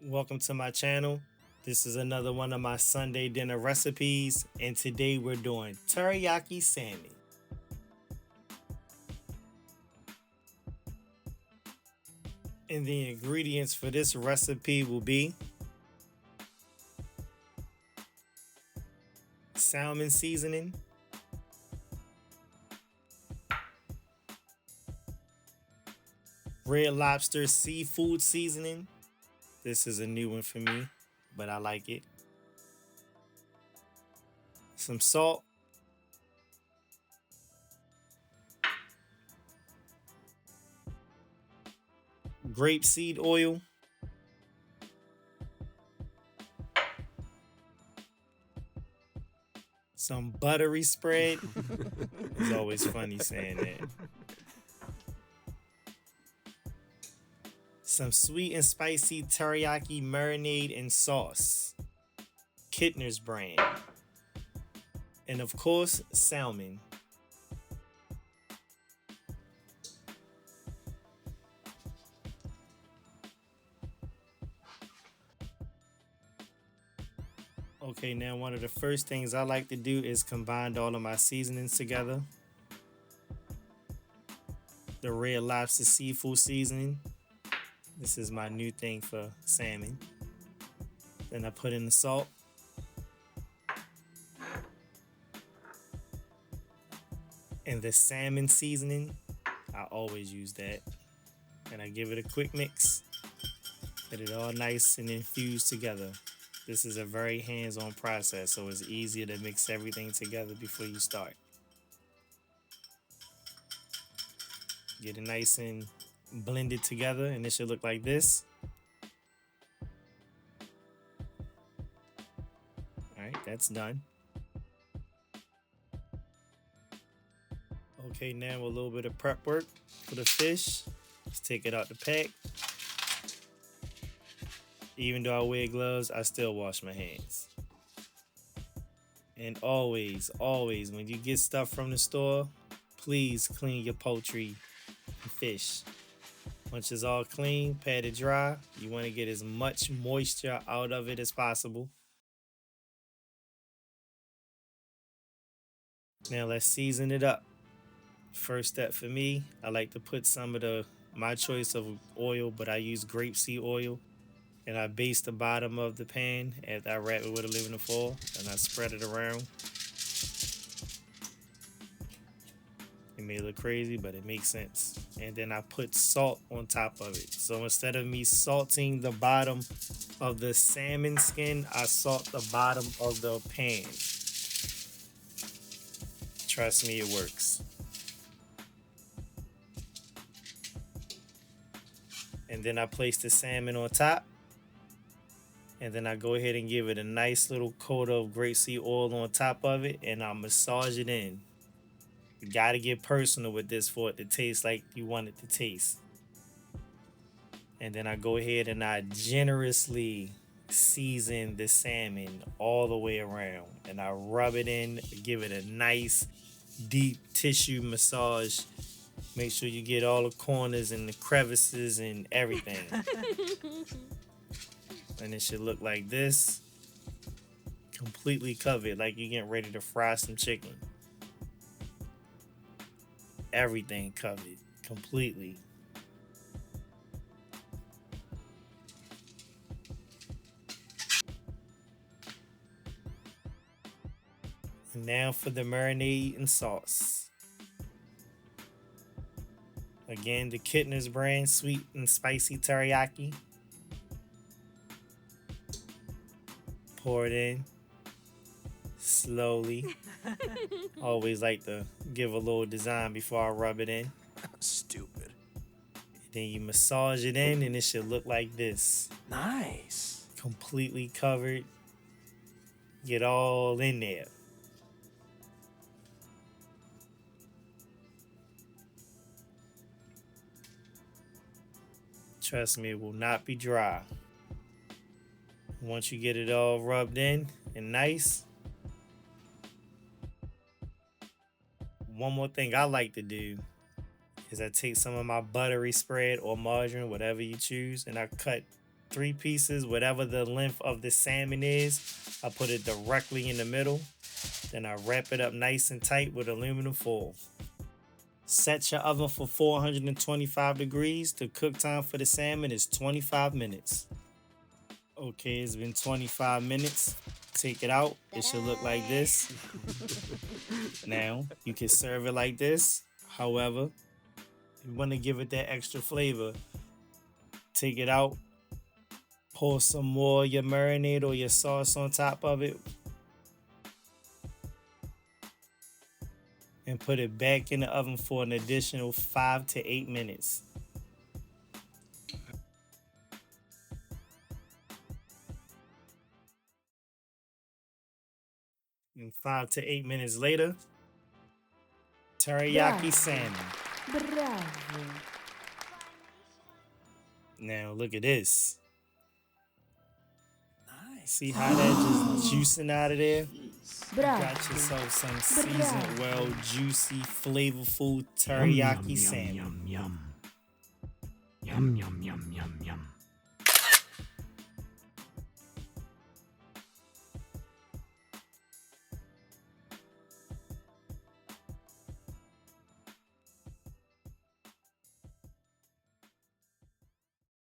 Welcome to my channel. This is another one of my Sunday dinner recipes, and today we're doing teriyaki salmon. And the ingredients for this recipe will be salmon seasoning, red lobster seafood seasoning. This is a new one for me, but I like it. Some salt, grape seed oil, some buttery spread. It's always funny saying that. Some sweet and spicy teriyaki marinade and sauce, Kittner's brand, and of course, salmon. Okay, now one of the first things I like to do is combine all of my seasonings together. The red lobster seafood seasoning. This is my new thing for salmon. Then I put in the salt. And the salmon seasoning, I always use that. And I give it a quick mix. Get it all nice and infused together. This is a very hands-on process, so it's easier to mix everything together before you start. Get it nice and blended together, and it should look like this. All right, that's done. Okay, now a little bit of prep work for the fish. Let's take it out the pack. Even though I wear gloves, I still wash my hands. And always, when you get stuff from the store, please clean your poultry and fish. Once it's all clean, pat it dry. You want to get as much moisture out of it as possible. Now let's season it up. First step for me, I like to put some of my choice of oil, but I use grapeseed oil. And I baste the bottom of the pan after I wrap it with aluminum foil, and I spread it around. It may look crazy, but it makes sense. And then I put salt on top of it. So instead of me salting the bottom of the salmon skin, I salt the bottom of the pan. Trust me, it works. And then I place the salmon on top. And then I go ahead and give it a nice little coat of grapeseed oil on top of it, and I massage it in. You gotta get personal with this for it to taste like you want it to taste. And then I go ahead and I generously season the salmon all the way around. And I rub it in, give it a nice deep tissue massage. Make sure you get all the corners and the crevices and everything. And it should look like this, completely covered, like you're getting ready to fry some chicken. Everything covered, completely. And now for the marinade and sauce. Again, the Kittner's brand, sweet and spicy teriyaki. Pour it in slowly. Always like to give a little design before I rub it in. Stupid. Then you massage it in, and it should look like this. Nice. Completely covered. Get all in there. Trust me, it will not be dry. Once you get it all rubbed in and nice. One more thing I like to do is I take some of my buttery spread or margarine, whatever you choose, and I cut 3 pieces, whatever the length of the salmon is. I put it directly in the middle. Then I wrap it up nice and tight with aluminum foil. Set your oven for 425 degrees. The cook time for the salmon is 25 minutes. Okay, it's been 25 minutes. Take it out. It should look like this. Now, you can serve it like this. However, if you want to give it that extra flavor, take it out. Pour some more of your marinade or your sauce on top of it. And put it back in the oven for an additional 5 to 8 minutes. And 5 to 8 minutes later, teriyaki salmon. Bravo. Now look at this. Nice. See how that just juicing out of there? Bravo. Got yourself some seasoned, well, juicy, flavorful teriyaki salmon. Yum, yum, yum, yum, yum, yum, yum.